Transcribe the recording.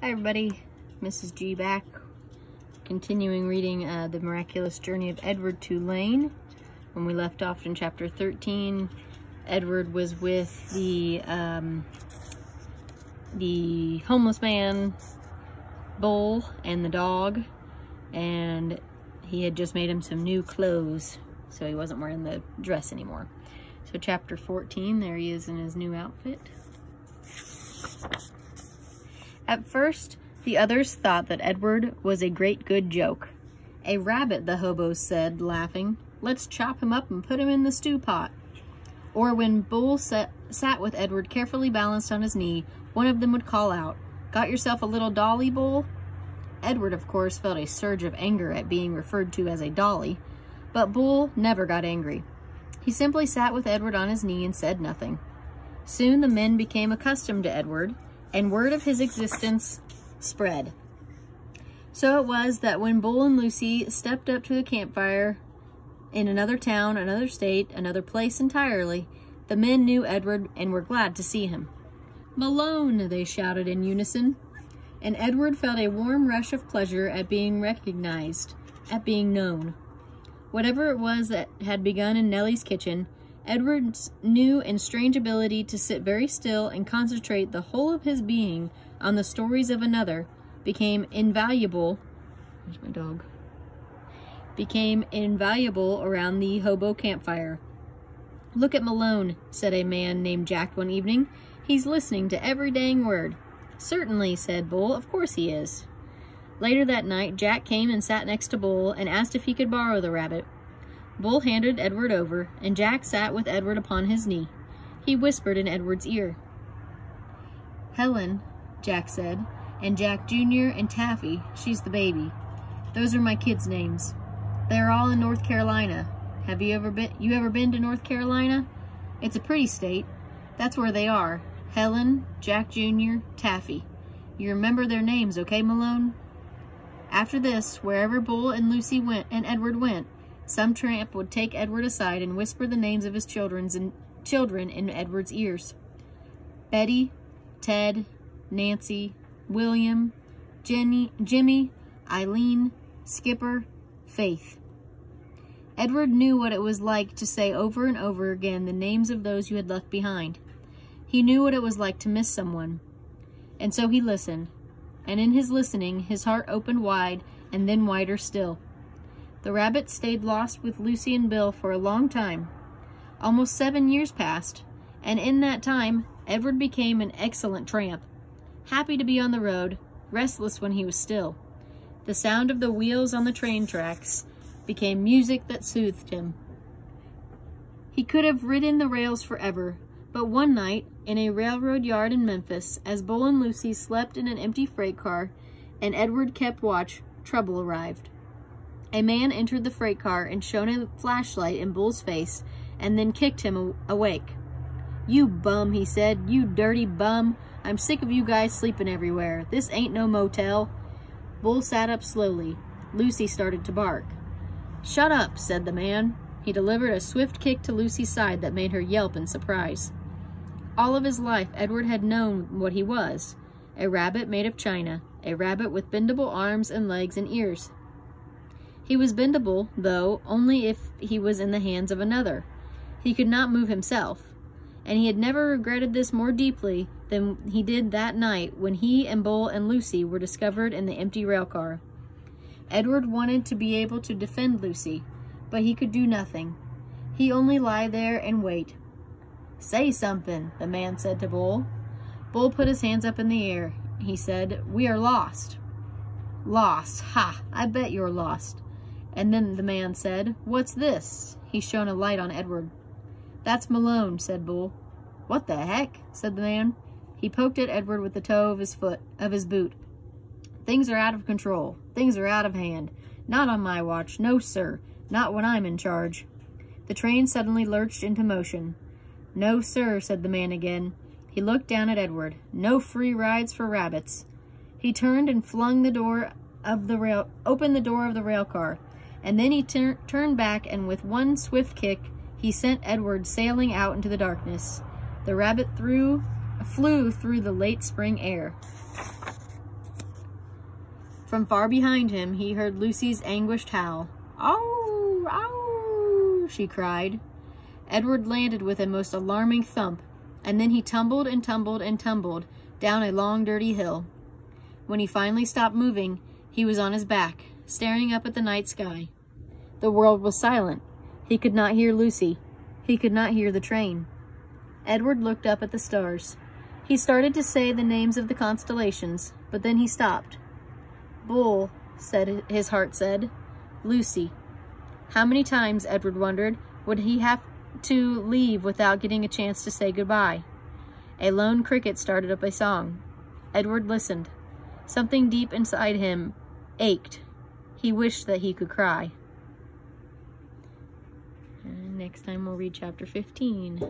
Hi everybody, Mrs. G back, continuing reading The Miraculous Journey of Edward Tulane. When we left off in chapter 13, Edward was with the homeless man, Bull, and the dog, and he had just made him some new clothes, so he wasn't wearing the dress anymore. So chapter 14, there he is in his new outfit. At first, the others thought that Edward was a great good joke. "A rabbit," the hobos said, laughing. "Let's chop him up and put him in the stew pot." Or when Bull sat with Edward carefully balanced on his knee, one of them would call out, "Got yourself a little dolly, Bull?" Edward, of course, felt a surge of anger at being referred to as a dolly, but Bull never got angry. He simply sat with Edward on his knee and said nothing. Soon the men became accustomed to Edward, and word of his existence spread. So it was that when Bull and Lucy stepped up to the campfire in another town, another state, another place entirely, the men knew Edward and were glad to see him. "Malone!" they shouted in unison, and Edward felt a warm rush of pleasure at being recognized, at being known. Whatever it was that had begun in Nellie's kitchen, Edward's new and strange ability to sit very still and concentrate the whole of his being on the stories of another became invaluable. There's my dog. Became invaluable around the hobo campfire. "Look at Malone," said a man named Jack one evening. "He's listening to every dang word." "Certainly," said Bull. "Of course he is." Later that night, Jack came and sat next to Bull and asked if he could borrow the rabbit. Bull handed Edward over, and Jack sat with Edward upon his knee. He whispered in Edward's ear. "Helen," Jack said, "and Jack Jr. and Taffy, she's the baby. Those are my kids' names. They're all in North Carolina. Have you ever been to North Carolina? It's a pretty state. That's where they are. Helen, Jack Jr., Taffy. You remember their names, okay, Malone?" After this, wherever Bull and Lucy went and Edward went, some tramp would take Edward aside and whisper the names of his children in Edward's ears. Betty, Ted, Nancy, William, Jimmy, Eileen, Skipper, Faith. Edward knew what it was like to say over and over again the names of those you had left behind. He knew what it was like to miss someone. And so he listened. And in his listening, his heart opened wide and then wider still. The rabbit stayed lost with Lucy and Bill for a long time. Almost 7 years passed, and in that time, Edward became an excellent tramp. Happy to be on the road, restless when he was still. The sound of the wheels on the train tracks became music that soothed him. He could have ridden the rails forever, but one night, in a railroad yard in Memphis, as Bull and Lucy slept in an empty freight car, and Edward kept watch, trouble arrived. A man entered the freight car and shone a flashlight in Bull's face and then kicked him awake. "You bum," he said. "You dirty bum. I'm sick of you guys sleeping everywhere. This ain't no motel." Bull sat up slowly. Lucy started to bark. "Shut up," said the man. He delivered a swift kick to Lucy's side that made her yelp in surprise. All of his life, Edward had known what he was. A rabbit made of china. A rabbit with bendable arms and legs and ears. He was bendable, though, only if he was in the hands of another. He could not move himself, and he had never regretted this more deeply than he did that night when he and Bull and Lucy were discovered in the empty railcar. Edward wanted to be able to defend Lucy, but he could do nothing. He only lie there and wait. "Say something," the man said to Bull. Bull put his hands up in the air. He said, "We are lost." "Lost? Ha! I bet you're lost." And then the man said, "What's this?" He shone a light on Edward. "That's Malone," said Bull. "What the heck?" said the man. He poked at Edward with the toe of his boot. "Things are out of control. Things are out of hand. Not on my watch. No, sir. Not when I'm in charge." The train suddenly lurched into motion. "No, sir," said the man again. He looked down at Edward. "No free rides for rabbits." He turned and flung open the door of the rail car. And then he turned back, and with one swift kick, he sent Edward sailing out into the darkness. The rabbit flew through the late spring air. From far behind him, he heard Lucy's anguished howl. "Ow! Ow!" she cried. Edward landed with a most alarming thump, and then he tumbled and tumbled and tumbled down a long, dirty hill. When he finally stopped moving, he was on his back, staring up at the night sky. The world was silent. He could not hear Lucy. He could not hear the train. Edward looked up at the stars. He started to say the names of the constellations, but then he stopped. Bull, his heart said. Lucy. How many times, Edward wondered, would he have to leave without getting a chance to say goodbye? A lone cricket started up a song. Edward listened. Something deep inside him ached. He wished that he could cry. And next time we'll read chapter 15.